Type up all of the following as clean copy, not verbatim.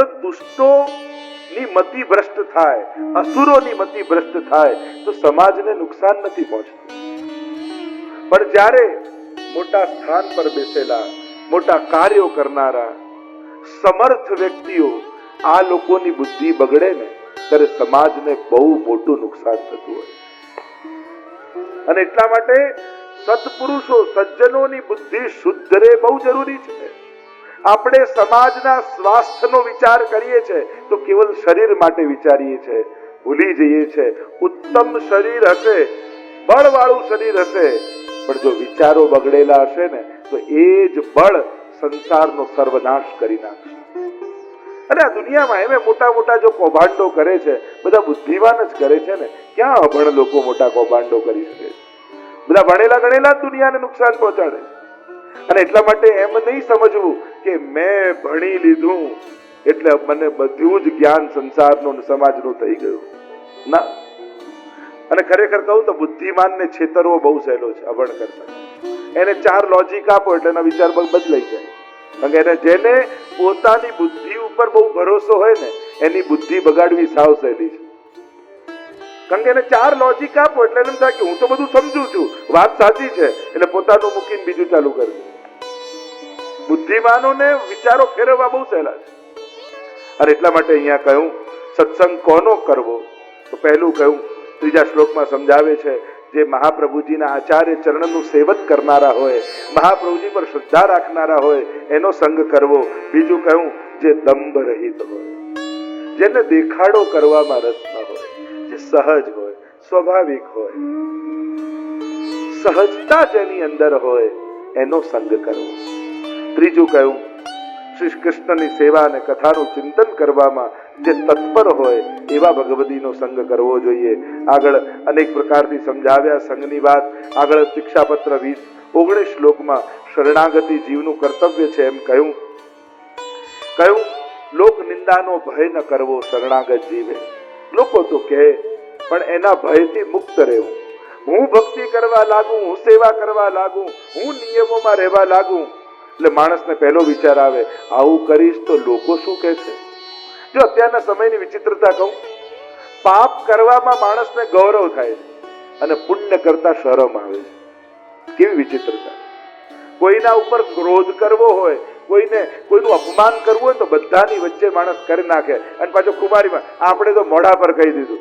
જો દુષ્ટોની મતિ ભ્રષ્ટ થાય, અસુરોની મતિ ભ્રષ્ટ થાય તો સમાજને નુકસાન નથી પહોંચતું. પણ જ્યારે મોટા સ્થાન પર બેસેલા, મોટા કાર્યો કરનારા સમર્થ વ્યક્તિઓ આ લોકોની બુદ્ધિ બગડે ને ત્યારે સમાજને બહુ મોટું નુકસાન થતું હોય. અને એટલા માટે સત્પુરુષો, સજ્જનોની બુદ્ધિ શુદ્ધ રહે બહુ જરૂરી છે. આપણે સમાજના સ્વાસ્થ્યનો વિચાર કરીએ છીએ તો કેવલ શરીર માટે વિચારીએ છીએ, ભૂલી જઈએ છીએ ઉત્તમ શરીર હશે, બળવાળું શરીર હશે, પણ જો વિચારો બગડેલા હશે ને તો એ જ બળ સંસારનો સર્વનાશ કરી નાખશે. અને આ દુનિયામાં એમ મોટા મોટા જો કૌભાંડો કરે છે બધા બુદ્ધિવાન જ કરે છે ને, ક્યાં અભણ લોકો મોટા કૌભાંડો કરી શકે છે? બધા ભણેલા ગણેલા દુનિયાને નુકસાન પહોંચાડે છે. અને એટલા માટે એમ નહીં સમજવું કે મેં ભણી લીધું એટલે મને બધું જ જ્ઞાન સંસારનું સમાજનું થઈ ગયું. ના. અને ખરેખર કહું તો બુદ્ધિમાનને છેતરવો બહુ સહેલો છે અભણ કરતા. એને 4 લોજિક આપો એટલે એના વિચાર બદલાઈ જાય. કારણ કે એને જેને પોતાની બુદ્ધિ ઉપર બહુ ભરોસો હોય ને એની બુદ્ધિ બગાડવી સાવ સહેલી છે. કારણ કે એને 4 લોજિક આપો એટલે એમ થાય કે હું તો બધું સમજુ છું, વાત સાચી છે, એટલે પોતાનું મૂકીને બીજું ચાલુ કરે. બુદ્ધિમાનોને વિચારો ફેરવવા બહુ સહેલા છે. અને એટલા માટે અહીંયા કહ્યું સત્સંગ કોનો કરવો, તો પહેલું કહ્યું 3જા શ્લોકમાં સમજાવે છે જે મહાપ્રભુજીના આચાર્ય ચરણનું સેવક કરનારા હોય, મહાપ્રભુજી પર શ્રદ્ધા રાખનારા હોય એનો સંગ કરવો. બીજું કહ્યું જે દંભ રહિત હોય, જેને દેખાડો કરવામાં રસ ન હોય, જે સહજ હોય, સ્વાભાવિક હોય, સહજતા જેની અંદર હોય એનો સંગ કરવો. ત્રીજું કહ્યું શ્રી કૃષ્ણની સેવા અને કથાનું ચિંતન કરવામાં જે તત્પર હોય એવા ભગવદીનો સંગ કરવો જોઈએ. આગળ અનેક પ્રકારથી સમજાવ્યા સંગની વાત. આગળ શિક્ષાપત્ર 19 શ્લોકમાં શરણાગતિ જીવનું કર્તવ્ય છે એમ કહ્યું. લોક નિંદાનો ભય ન કરવો શરણાગત જીવે. લોકો તો કહે પણ એના ભયથી મુક્ત રહેવું. હું ભક્તિ કરવા લાગુ, હું સેવા કરવા લાગુ, હું નિયમોમાં રહેવા લાગુ એટલે માણસને પહેલો વિચાર આવે આવું કરીશ તો લોકો શું કહેશે. જો અત્યારના સમયની વિચિત્રતા કહું, પાપ કરવામાં માણસને ગૌરવ થાય છે અને પુણ્ય કરતા શરમ આવે છે. કેવી વિચિત્રતા! કોઈના ઉપર ક્રોધ કરવો હોય, કોઈનું અપમાન કરવું હોય તો બધાની વચ્ચે માણસ કરી નાખે. અને પાછો ખુમારીમાં આપણે તો મોઢા પર કહી દીધું,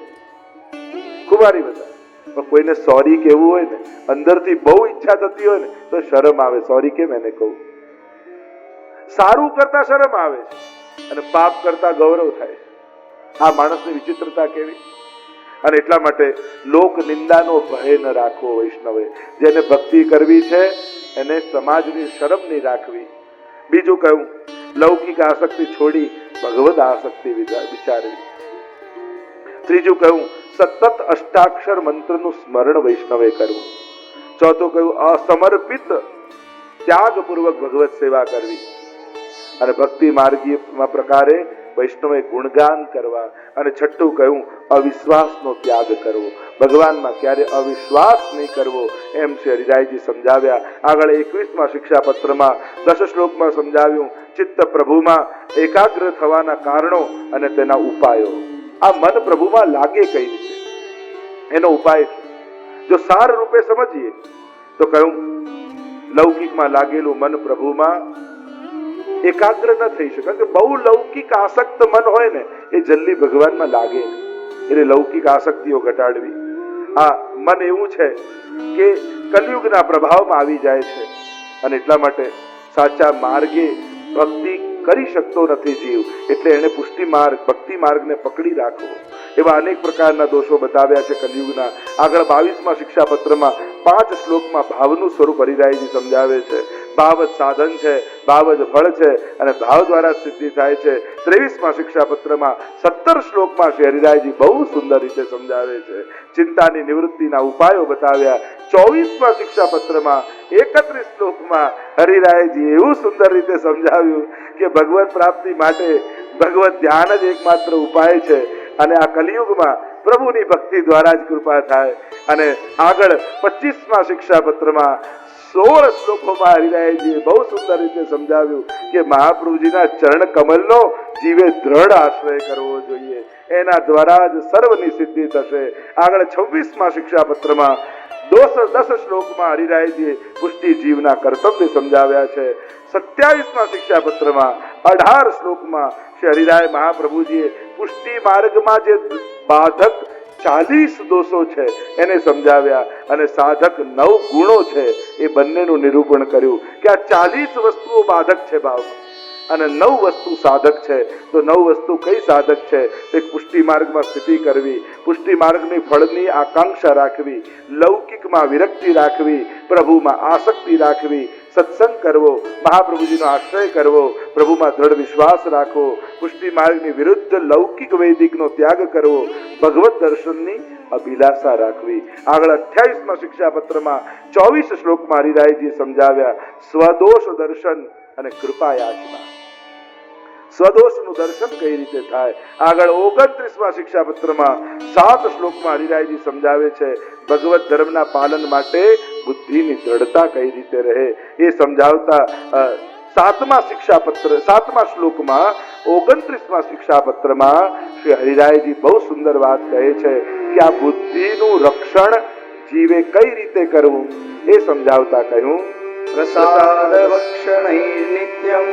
ખુમારી બધા. પણ કોઈને સોરી કહેવું હોય ને, અંદરથી બહુ ઈચ્છા થતી હોય ને તો શરમ આવે, સોરી કેમ એને કહું. સારું કરતા શરમ આવે છે અને પાપ કરતા ગૌરવ થાય છે. આ માણસની વિચિત્રતા કેવી! અને એટલા માટે લોક નિંદાનો ભય ન રાખવો વૈષ્ણવે. જેને ભક્તિ કરવી છે એને સમાજની શરમ નહીં રાખવી. બીજું કહ્યું લૌકિક આસક્તિ છોડી ભગવદ આસક્તિ વિચારવી. ત્રીજું કહ્યું સતત અષ્ટાક્ષર મંત્રનું સ્મરણ વૈષ્ણવે કરવું. ચોથું કહ્યું અસમર્પિત ત્યાગપૂર્વક ભગવત સેવા કરવી. અને ભક્તિ માર્ગીય પ્રકારે વૈષ્ણવે ગુણગાન કરવા. અને છઠ્ઠું કહ્યું અવિશ્વાસનો ત્યાગ કરવો. ભગવાનમાં ક્યારે અવિશ્વાસ નહીં કરવો એમ શ્રી હરિરાયજી સમજાવ્યા. આગળ 21મા શિક્ષાપત્રમાં 10 શ્લોકમાં સમજાવ્યું ચિત્ત પ્રભુમાં એકાગ્ર થવાના કારણો અને તેના ઉપાયો. આ મન પ્રભુમાં લાગે કઈ રીતે એનો ઉપાય જો સાર રૂપે સમજીએ તો કહ્યું લૌકિકમાં લાગેલું મન પ્રભુમાં એકાગ્ર ન થઈ શકે. કારણ કે બહુ લૌકિક આસક્ત મન હોય ને એ જલ્દી ભગવાનમાં લાગે નહીં. એટલે લૌકિક આસક્તિઓ ઘટાડવી. આ મન એવું છે કે કલયુગના પ્રભાવમાં આવી જાય છે અને એટલા માટે સાચા માર્ગે ભક્તિ કરી શકતો નથી જીવ. એટલે એને પુષ્ટિ માર્ગ, ભક્તિ માર્ગને પકડી રાખવો. એવા અનેક પ્રકારના દોષો બતાવ્યા છે કલયુગના. આગળ 22મા શિક્ષાપત્રમાં 5 શ્લોકમાં ભાવનું સ્વરૂપ હરિરાયજી સમજાવે છે. ભાવ જ સાધન છે, ભાવ જ ફળ છે અને ભાવ દ્વારા સિદ્ધિ થાય છે. 23મા શિક્ષાપત્રમાં 17 શ્લોકમાં શ્રી હરિરાયજી બહુ સુંદર રીતે સમજાવે છે. ચિંતાની નિવૃત્તિના ઉપાયો બતાવ્યા. 24મા શિક્ષાપત્રમાં 31 શ્લોકમાં હરિરાયજી એવું સુંદર રીતે સમજાવ્યું કે ભગવત પ્રાપ્તિ માટે ભગવત ધ્યાન જ એકમાત્ર ઉપાય છે અને આ કલિયુગમાં પ્રભુની ભક્તિ દ્વારા જ કૃપા થાય. અને આગળ 25મા શિક્ષાપત્રમાં 16 શ્લોકોમાં હરિરાયજીએ બહુ સુંદર રીતે સમજાવ્યું કે મહાપ્રભુજીના ચરણ કમલનો જીવે દ્રઢ આશ્રય કરવો જોઈએ, એના દ્વારા જ સર્વની સિદ્ધિ થશે. આગળ 26મા શિક્ષાપત્રમાં 10 શ્લોકમાં હરિરાયજીએ પુષ્ટિ જીવના કર્તવ્ય સમજાવ્યા છે. 27મા શિક્ષાપત્રમાં 18 શ્લોકમાં શ્રી હરિરાય મહાપ્રભુજીએ પુષ્ટિ માર્ગમાં જે બાધક 40 દોષો છે એને સમજાવ્યા અને સાધક 9 ગુણો છે એ બંનેનું નિરૂપણ કર્યું કે આ 40 વસ્તુઓ બાધક છે ભાવમાં અને 9 વસ્તુ સાધક છે. તો 9 વસ્તુ કઈ સાધક છે? એક પુષ્ટિ માર્ગમાં સ્થિતિ કરવી, પુષ્ટિ માર્ગની ફળની આકાંક્ષા રાખવી, લૌકિકમાં વિરક્તિ રાખવી, પ્રભુમાં આસક્તિ રાખવી, સત્સંગ કરવો, મહાપ્રભુજીનો આશ્રય કરવો, પ્રભુમાં દ્રઢ વિશ્વાસ રાખવો, પુષ્ટિ માર્ગની વિરુદ્ધ લૌકિક વૈદિકનો ત્યાગ કરવો, ભગવત દર્શનની અભિલાષા રાખવી. આગળ 28મા શિક્ષાપત્રમાં 24 શ્લોકમાં હરિરાયજીએ સમજાવ્યા સ્વદોષ દર્શન અને કૃપા યાચના. સ્વદોષનું દર્શન કઈ રીતે થાય? આગળ 29મા શિક્ષાપત્રમાં 7 શ્લોકમાં હરિરાયજી સમજાવે છે ભગવત ધર્મના પાલન માટે બુદ્ધિની દ્રઢતા કઈ રીતે રહે એ સમજાવતા 7મા શ્લોકમાં 29મા શિક્ષાપત્રમાં શ્રી હરિરાયજી બહુ સુંદર વાત કહે છે કે આ બુદ્ધિનું રક્ષણ જીવે કઈ રીતે કરવું એ સમજાવતા કહ્યું પ્રસાદ વક્ષણૈ નિત્યમ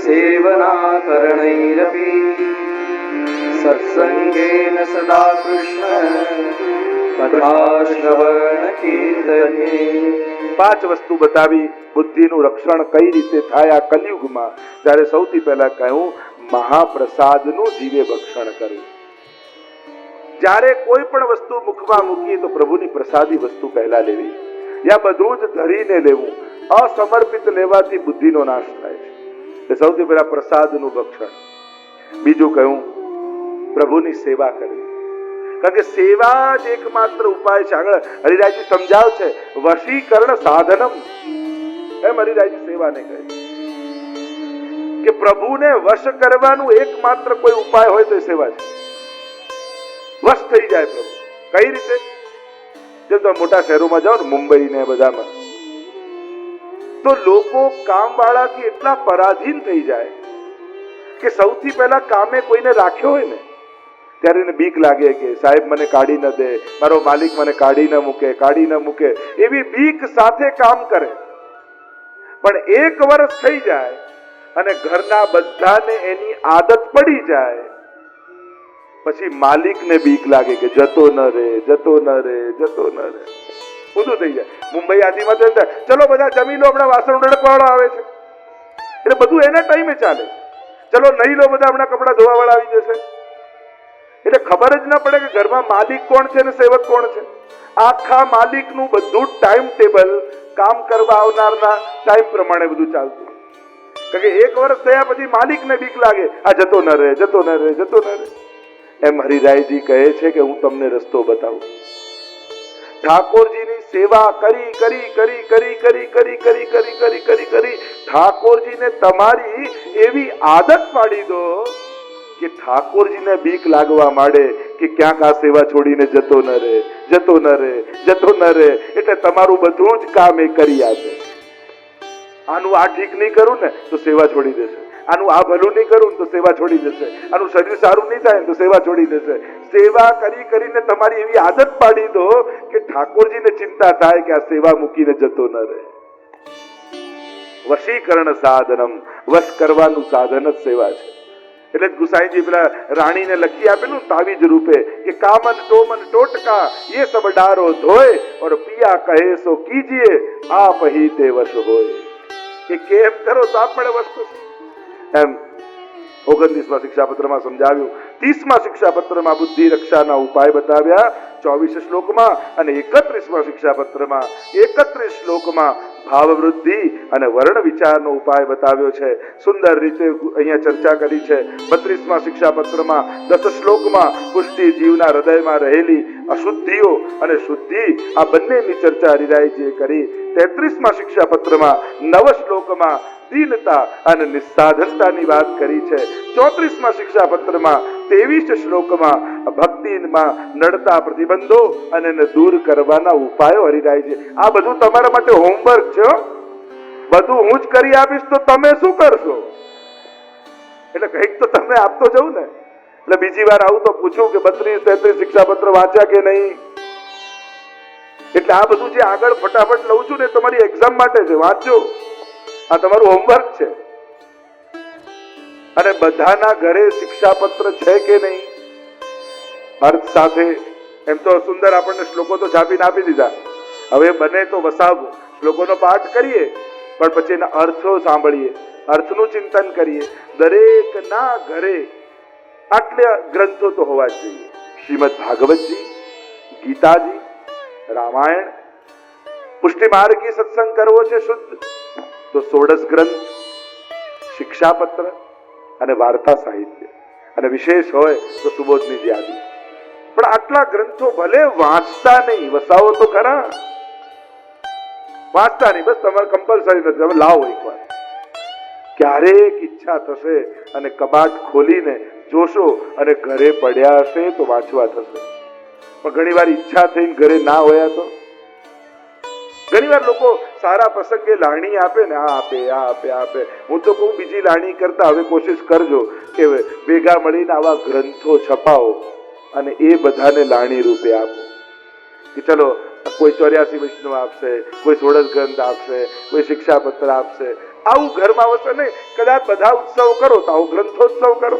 સેવનાકરણૈરપી સત્સંગેન સદા કૃષ્ણ કથા શ્રવણ કીર્તને. 5 વસ્તુ બતાવી બુદ્ધિનું રક્ષણ કઈ રીતે થાય આ કલિયુગમાં. ત્યારે સૌથી પહેલા કહ્યું મહાપ્રસાદનું જીવે ભક્ષણ કરવું. જ્યારે કોઈ પણ વસ્તુ મુખમાં મૂકીએ તો પ્રભુની પ્રસાદી વસ્તુ પહેલા લેવી, યા બધું જ ધરીને લેવું. અસમર્પિત લેવાથી બુદ્ધિનો નાશ થાય છે. સૌથી પહેલા પ્રસાદનું ભક્ષણ. બીજું કહ્યું પ્રભુની સેવા કરવી, કારણ કે સેવા જ એકમાત્ર ઉપાય છે. આગળ હરિરાયજી સમજાવ છે વશીકરણ સાધનમ, એમ હરિરાયજી સેવાને કહે કે પ્રભુને વશ કરવાનું એકમાત્ર કોઈ ઉપાય હોય તો સેવા છે. વશ થઈ જાય પ્રભુ. કઈ રીતે? જેમ તમે મોટા શહેરોમાં જાઓ ને, મુંબઈ ને બધામાં, તો લોકો કામ વાળાથી એટલા પરાધીન થઈ જાય કે સૌથી પહેલા કામે કોઈને રાખ્યો હોય ને ત્યારે એને બીક લાગે કે સાહેબ મને કાઢી ન દે, મારો માલિક મને કાઢી ન મૂકે, એવી બીક સાથે કામ કરે. પણ 1 વર્ષ થઈ જાય અને ઘરના બધાને એની આદત પડી જાય પછી માલિકને બીક લાગે કે જતો ન રહે. બધું થઈ જાય. મુંબઈ આદિમાં તો ચલો બધા જમી લો, હમણાં વાસણ ઉડકવાળો આવે છે એટલે બધું એના ટાઈમે ચાલે. ચલો નહીં લો, બધા હમણાં કપડા ધોવાવાળા આવી જશે. એટલે ખબર જ ન પડે કે ઘરમાં માલિક કોણ છે અને સેવક કોણ છે. આખા માલિકનું બધું ટાઈમ ટેબલ કામ કરવા આવનારના ટાઈમ પ્રમાણે બધું ચાલતું. કારણ કે 1 વર્ષ થયા પછી માલિકને બીક લાગે આ જતો ન રહે. એમ હરિરાયજી કહે છે કે હું તમને રસ્તો બતાવું. ઠાકોરજીની સેવા કરી ઠાકોરજીને તમારી એવી આદત પાડી દો કે ઠાકોરજીને બીક લાગવા માંડે કે ક્યાંક આ સેવા છોડીને જતો ન રહે. એટલે તમારું બધું જ કામ એ કરી આપે. આનું આ ઠીક નહીં કરું ને તો સેવા છોડી દેશે, આનું આ ભલું નહીં કરું તો સેવા છોડી દેશે, આનું શરીર સારું નહીં થાય તો સેવા છોડી દેશે. સેવા કરીને તમારી એવી આદત પાડી દો કે ઠાકોરજીને ચિંતા થાય કે આ સેવા મૂકીને જતો ન રહે. વશીકરણ સાધનમ, વશ કરવાનું સાધન જ સેવા છે. એટલે ગુસાઈજી પેલા રાણીને લખી આપેલું તાવીજ રૂપે કે કામન ટોમન ટોટકા ये सब डारो धोए और पिया કહે સો કીજીએ આપ ही તે વશ હોય. કે કેમ કરો તો આપણે વસ્તુ એમ 29મા શિક્ષાપત્રમાં સમજાવ્યું. 30મા શિક્ષાપત્રમાં બુદ્ધિ રક્ષાના ઉપાય બતાવ્યા 24 શ્લોકમાં અને 31મા શિક્ષાપત્રમાં 31 શ્લોકમાં ભાવ વૃદ્ધિ અને વર્ણ વિચારનો ઉપાય બતાવ્યો છે. સુંદર રીતે અહીંયા ચર્ચા કરી છે. 32મા શિક્ષાપત્રમાં 10 શ્લોકમાં પુષ્ટિ જીવના હૃદયમાં રહેલી અશુદ્ધિઓ અને શુદ્ધિ આ બંનેની ચર્ચા હરિરાયજીએ કરી. 33મા શિક્ષાપત્રમાં 9 શ્લોકમાં દીનતા અને નિસ્સાધનતાની વાત કરી છે. 34મા શિક્ષાપત્રમાં 23 શ્લોકમાં ભક્તિમાં નડતા પ્રતિબંધો અને એને દૂર કરવાના ઉપાયો હરિરાયજી. આ બધું તમારા માટે હોમવર્ક છે હો. બધું હું જ કરી આપીશ તો તમે શું કરશો? એટલે કંઈક તો તમે આપતો જવું ને. એટલે બીજી વાર આવું તો પૂછું કે 32-33 શિક્ષાપત્ર વાંચ્યા કે નહીં. એટલે આ બધું જે આગળ ફટાફટ લઉં છું ને તમારી એક્ઝામ માટે છે, વાંચજો. આ તમારું હોમવર્ક છે. અને બધાના ઘરે શિક્ષાપત્ર છે કે નહીં? અર્થ સાથે. એમ તો સુંદર આપણને શ્લોકો તો છાપીને આપી દીધા. હવે બને તો વસાવવું, શ્લોકોનો પાઠ કરીએ પણ પછી એના અર્થો સાંભળીએ, અર્થનું ચિંતન કરીએ. દરેકના ઘરે આટલા ગ્રંથો તો હોવા જ જોઈએ. શ્રીમદ ભાગવતજી, ગીતાજી, રામાયણ. પુષ્ટિ માર્ગી સત્સંગ કરવો છે શુદ્ધ તો 16 ગ્રંથ, શિક્ષાપત્ર અને વાર્તા સાહિત્ય, અને વિશેષ હોય તો સુબોધની યાદી. પણ આટલા ગ્રંથો ભલે વાંચતા નહીં, વસાવો તો ખરા. વાંચતા નહીં, બસ તમારે કમ્પલસરી નથી. તમે લાવો એકવાર. ક્યારેક ઈચ્છા થશે અને કબાટ ખોલીને જોશો અને ઘરે પડ્યા હશે તો વાંચવા થશે. પણ ઘણી વાર ઈચ્છા થઈને ઘરે ના હોયા તો. ઘણી વાર લોકો સારા પ્રસંગે લાણી આપે ને, આ આપે, આ આપે, આ આપે. હું તો કહું બીજી લાણી કરતા હવે કોશિશ કરજો કે ભેગા મળીને આવા ગ્રંથો છપાવો અને એ બધાને લાણી રૂપે આપો. કે ચલો કોઈ 84 વૈષ્ણવ આપશે, કોઈ 16 ગ્રંથ આપશે, કોઈ શિક્ષાપત્ર આપશે. આવું ઘરમાં આવશે ને. કદાચ બધા ઉત્સવ કરો તો આવો ગ્રંથોત્સવ કરો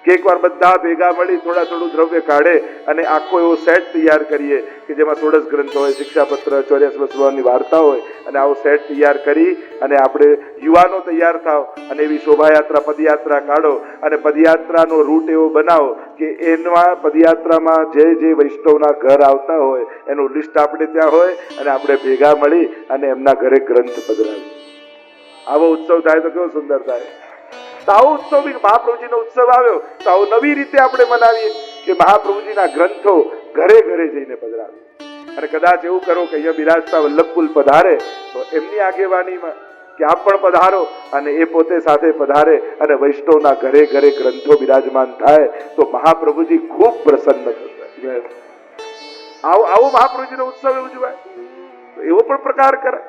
કે એકવાર બધા ભેગા મળી થોડું દ્રવ્ય કાઢે અને આખો એવો સેટ તૈયાર કરીએ કે જેમાં 16 ગ્રંથ હોય, શિક્ષાપત્ર, 84 વૈષ્ણવની વાર્તા હોય, અને આવો સેટ તૈયાર કરી અને આપણે યુવાનો તૈયાર થાવ અને એવી શોભાયાત્રા, પદયાત્રા કાઢો અને પદયાત્રાનો રૂટ એવો બનાવો કે એમાં પદયાત્રામાં જે વૈષ્ણવના ઘર આવતા હોય એનું લિસ્ટ આપણે ત્યાં હોય અને આપણે ભેગા મળી અને એમના ઘરે ગ્રંથ પધરાવીએ. આવો ઉત્સવ થાય તો કેવો સુંદર થાય. તો આવો ઉત્સવ બી મહાપ્રભુજીનો ઉત્સવ આવ્યો તો આવો નવી રીતે આપણે મનાવીએ કે મહાપ્રભુજીના ગ્રંથો ઘરે ઘરે જઈને પધરાવીએ. અને કદાચ એવું કરો કે અહીંયા બિરાજતા વલ્લભકુલ પધારે તો એમની આગેવાનીમાં કે આપ પણ પધારો અને એ પોતે સાથે પધારે અને વૈષ્ણવના ઘરે ઘરે ગ્રંથો બિરાજમાન થાય તો મહાપ્રભુજી ખૂબ પ્રસન્ન થશે. આવો મહાપ્રભુજીનો ઉત્સવ ઉજવાય તો એવો પણ પ્રકાર કરાય.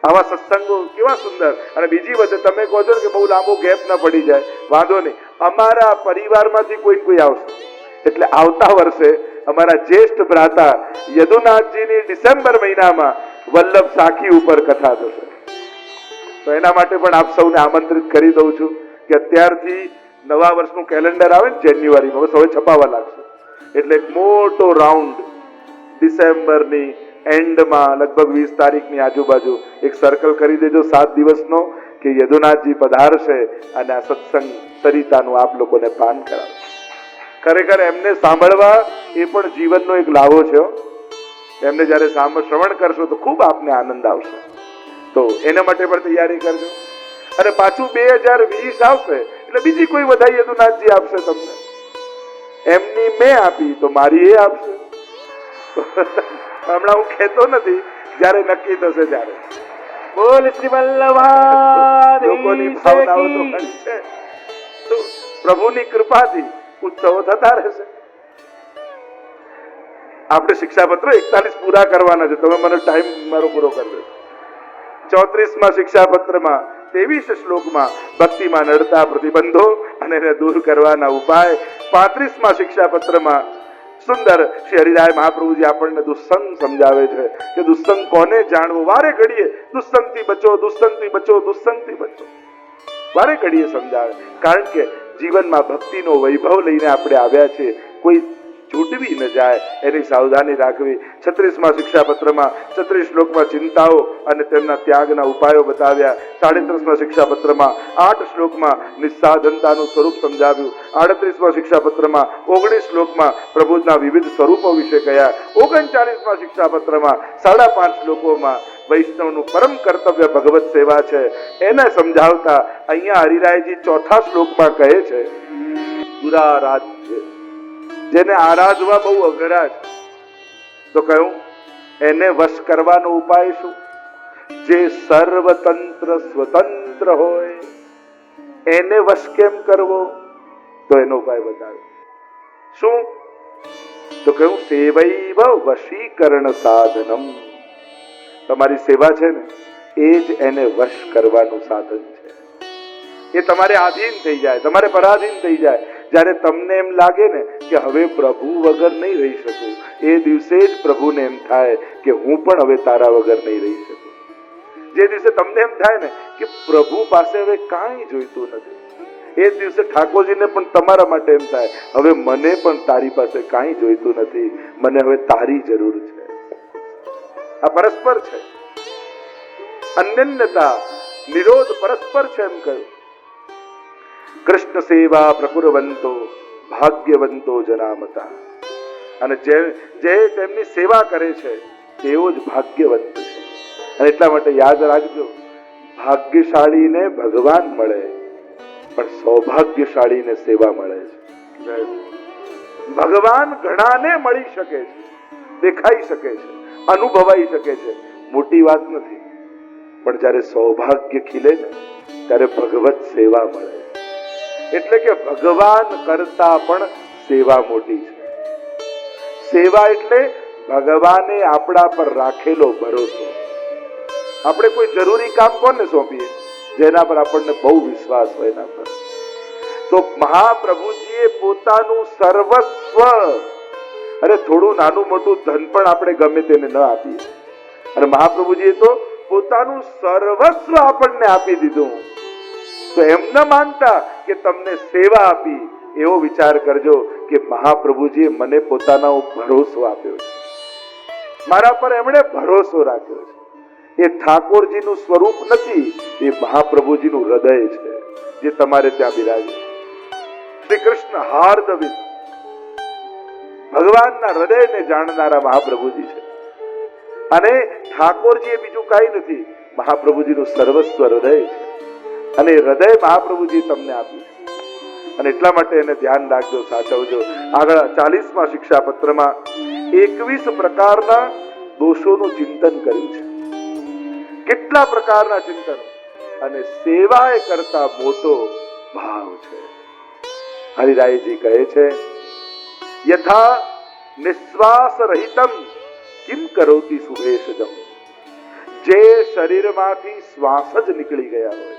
આવા સત્સંગો કેવા સુંદર. અને બીજી વખતે તમે કહો છો કે બહુ લાંબો ગેપ ન પડી જાય, વાંધો નહીં. અમારા પરિવારમાંથી કોઈ આવશે એટલે આવતા વર્ષે અમારા જ્યેષ્ઠ ભ્રાતા યદુનાથજીની ડિસેમ્બર મહિનામાં વલ્લભ સાખી ઉપર કથા થશે. તો એના માટે પણ આપ સૌને આમંત્રિત કરી દઉં છું કે અત્યારથી નવા વર્ષનું કેલેન્ડર આવે ને જાન્યુઆરીમાં, બસ હવે છપાવા લાગશે. એટલે એક મોટો રાઉન્ડ ડિસેમ્બરની એન્ડમાં લગભગ 20 તારીખની આજુબાજુ એક સર્કલ કરી દેજો 7 દિવસનો કે યદુનાથજી પધારશે અને આ સત્સંગ સરિતાનું આપ લોકોને પાન કરાવશે. ખરેખર એમને સાંભળવા એ પણ જીવનનો એક લાભો છે. એમને જયારે શ્રવણ કરશો તો ખૂબ આપને આનંદ આવશે. તો એના માટે પણ તૈયારી કરજો. અને પાછું 2020 આવશે એટલે બીજી કોઈ વધાઈ યદુનાથજી આપશે તમને. એમની મેં આપી તો મારી એ આપશે. હમણાં હું કહેતો નથી, જયારે નક્કી થશે ત્યારે. બોલ શ્રી વલ્લભા લોકોની ભાવનાઓ તો ઘણી છે. તો પ્રભુની કૃપાથી ઉત્સવો થતા રહેશે. આપણે શિક્ષાપત્રો 41 પૂરા કરવાના છે. તમે મને ટાઈમ મારો પૂરો કરી દો. 34માં શિક્ષાપત્રમાં 23 શ્લોકમાં ભક્તિમાં નડતા પ્રતિબંધો અને એને દૂર કરવાના ઉપાય. 35માં શિક્ષાપત્રમાં સુંદર શ્રી હરિરાય મહાપ્રભુજી આપણને દુસ્સંગ સમજાવે છે કે દુસ્સંગ કોને જાણવો. વારે ઘડીએ દુસ્સંગથી બચો, દુસ્સંગથી બચો, દુસ્સંગથી બચો. વારે ઘડીએ સમજાવે. કારણ કે જીવનમાં ભક્તિનો વૈભવ લઈને આપણે આવ્યા છીએ. કોઈ છૂટવી ન જાય એની સાવધાની રાખવી. 36માં શિક્ષાપત્રમાં 36 શ્લોકમાં ચિંતાઓ અને તેમના ત્યાગના ઉપાયો બતાવ્યા. 37માં શિક્ષાપત્રમાં 8 શ્લોકમાં નિસ્સાધનતાનું સ્વરૂપ સમજાવ્યું. 38માં શિક્ષાપત્રમાં 19 શ્લોકમાં પ્રભુના વિવિધ સ્વરૂપો વિશે કહ્યા. 39માં શિક્ષાપત્રમાં 5.5 શ્લોકોમાં વૈષ્ણવનું પરમ કર્તવ્ય ભગવત સેવા છે એને સમજાવતા અહીંયા હરિરાયજી 4થા શ્લોકમાં કહે છે દુરારાધ્ય, જેને આરાધવા બહુ અઘરા છે. તો કહ્યું એને વશ કરવાનો ઉપાય શું? જે સર્વતંત્ર સ્વતંત્ર હોય. એને વશ કેમ કરવો? તો એનો ઉપાય બતાવે. શું? તો કહ્યું સેવૈવ વશીકરણ સાધનમ. તમારી સેવા છે ને એ જ એને વશ કરવાનું સાધન છે. એ તમારે આધીન થઈ જાય, તમારે પરાધીન થઈ જાય. જ્યારે તમને એમ લાગે ને કે હવે પ્રભુ વગર નહીં રહી શકું, એ દિવસે જ પ્રભુને એમ થાય કે હું પણ હવે તારા વગર નહીં રહી શકું. જે દિવસે તમને એમ થાય ને કે પ્રભુ પાસે હવે કાંઈ જોઈતું નથી, એ દિવસે ઠાકોરજીને પણ તમારા માટે એમ થાય હવે મને પણ તારી પાસે કાંઈ જોઈતું નથી, મને હવે તારી જરૂર છે. આ પરસ્પર છે, અન્યન્યતા નિરોધ પરસ્પર છે એમ કહ્યું. કૃષ્ણ સેવા પ્રકુરવંતો ભાગ્યવંતો જનામતા. અને જે તેમની સેવા કરે છે તેઓ જ ભાગ્યવંત છે. અને એટલા માટે યાદ રાખજો, ભાગ્યશાળીને ભગવાન મળે પણ સૌભાગ્યશાળીને સેવા મળે છે. ભગવાન ઘણાને મળી શકે છે, દેખાઈ શકે છે, અનુભવાઈ શકે છે, મોટી વાત નથી. પણ જ્યારે સૌભાગ્ય ખીલે ને ત્યારે ભગવત સેવા મળે. એટલે કે ભગવાન કરતા પણ સેવા મોટી છે. સેવા એટલે ભગવાને આપણા પર રાખેલો ભરોસો. આપણે કોઈ જરૂરી કામ કોને સોંપીએ? જેના પર આપણને બહુ વિશ્વાસ હોય એના પર. તો મહાપ્રભુજીએ પોતાનું સર્વસ્વ, અરે થોડું નાનું મોટું ધન પણ આપણે ગમે તેને ન આપીએ, અને મહાપ્રભુજીએ તો પોતાનું સર્વસ્વ આપણને આપી દીધું. તો એમ ન માનતા કે તમને સેવા આપી, એવો વિચાર કરજો કે મહાપ્રભુજીએ મને પોતાનો ભરોસો આપ્યો છે, મારા પર એમણે ભરોસો રાખ્યો છે. એ ઠાકોરજીનું સ્વરૂપ નથી, એ મહાપ્રભુજીનું હૃદય છે જે તમારે ત્યાં બિરાજે. શ્રી કૃષ્ણ હાર્દવિદ, ભગવાનના હૃદયને જાણનારા મહાપ્રભુજી છે. અને ઠાકોરજી એ બીજું કાંઈ નથી, મહાપ્રભુજીનું સર્વસ્વ હૃદય છે. અને હૃદય મહાપ્રભુજી તમને આપ્યું છે. અને એટલા માટે એને ધ્યાન રાખજો, સાચવજો. આગળ 40મા શિક્ષાપત્રમાં 21 પ્રકારના દોષોનું ચિંતન કર્યું છે. કેટલા પ્રકારના ચિંતન, અને સેવા એ કરતા મોટો ભાવ છે. હરિરાયજી કહે છે, યથા નિશ્વાસ રહિતમ કિમ કરોતિ સુભેષજમ. જે શરીરમાંથી શ્વાસ જ નીકળી ગયા હોય,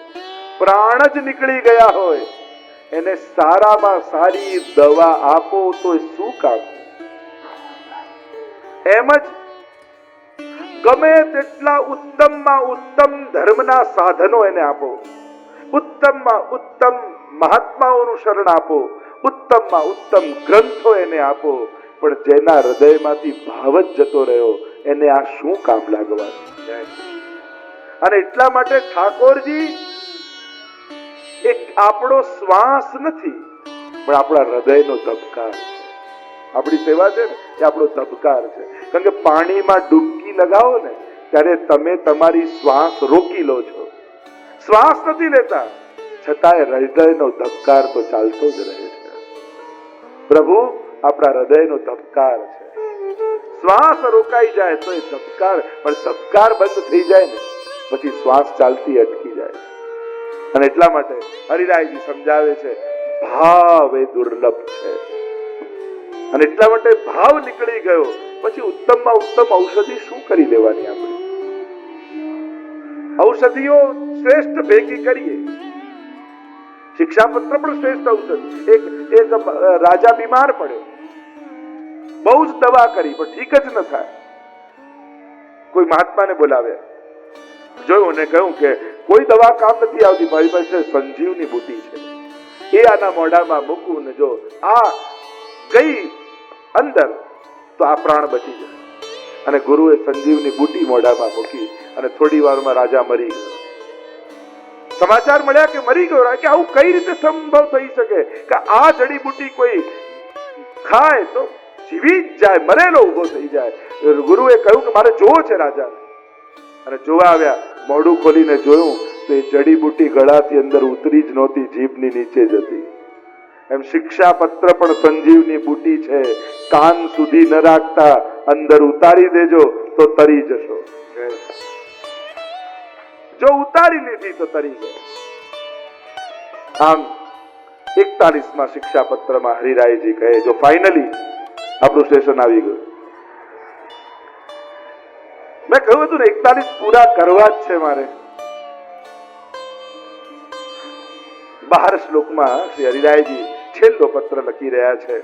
પ્રાણ જ નીકળી ગયા હોય, એને સારામાં સારી દવા આપો તો શું કામ? એમ જ ગમે તેટલા ઉત્તમમાં ઉત્તમ ધર્મના સાધનો એને આપો, ઉત્તમમાં ઉત્તમ મહાત્માઓનું શરણ આપો, ઉત્તમમાં ઉત્તમ ગ્રંથો એને આપો, પણ જેના હૃદયમાંથી ભાવ જ જતો રહ્યો એને આ શું કામ લાગવાનું? અને એટલા માટે ઠાકોરજી એક આપણો શ્વાસ નથી, પણ આપણા હૃદયનો ધબકાર છે. આપણી સેવા છે ને એ આપણો ધબકાર છે. કારણ કે પાણીમાં ડૂબકી લગાવો ને ત્યારે તમે તમારી શ્વાસ રોકી લો છો, શ્વાસ નથી લેતા, છતાંય હૃદયનો ધબકાર તો ચાલતો જ રહે છે. પ્રભુ આપણા હૃદયનો ધબકાર છે. શ્વાસ રોકાઈ જાય તો એ ધબકાર, પણ ધબકાર બંધ થઈ જાય ને પછી શ્વાસ ચાલતી અટકી જાય. અને એટલા માટે હરિરાયજી સમજાવે છે, ભાવ એ દુર્લભ છે. અને એટલા માટે ભાવ નીકળી ગયો પછી ઉત્તમમાં ઉત્તમ ઔષધિ શું કરી લેવાની? આપણે ઔષધિઓ શ્રેષ્ઠ ભેગી કરીએ. શિક્ષાપત્ર પણ શ્રેષ્ઠ ઔષધિ. એક રાજા બીમાર પડ્યો, બહુ જ દવા કરી પણ ઠીક જ ન થાય. કોઈ મહાત્માને બોલાવ્યા, જોયું ને કહ્યું કે કોઈ દવા કામ નથી આવતી, મારી પાસે સંજીવની બુટી છે, એ આના મોઢામાં મૂકું ને જો આ ગઈ અંદર તો આ પ્રાણ બચી જાય. અને ગુરુએ સંજીવની બુટી મોઢામાં મૂકી અને થોડી વારમાં રાજા મરી ગયો. સમાચાર મળ્યા કે મરી ગયો. કે આવું કઈ રીતે સંભવ થઈ શકે કે આ જડીબુટી કોઈ ખાય તો જીવી જ જાય, મરેલો ઉભો થઈ જાય. ગુરુએ કહ્યું કે મારે જોવો છે રાજા. અને જોવા આવ્યા, મોઢું ખોલીને જોયું તો એ જડીબુટી ગળાથી અંદર ઉતરી જ નહોતી, જીભની નીચે જ હતી. એમ શિક્ષાપત્ર પણ સંજીવની બુટી છે, કાન સુધી ન રાખતા અંદર ઉતારી દેજો તો તરી જશો. જો ઉતારી લીધી તો તરી ગયો. આમ 41માં શિક્ષાપત્રમાં હરિરાયજી કહે જો ફાઇનલી આપણું સ્ટેશન આવી ગયું. મેં કહ્યું હતું ને 41 પૂરા કરવા જ છે મારે. 12 શ્લોકમાં શ્રી હરિરાયજી છેલ્લો પત્ર લખી રહ્યા છે.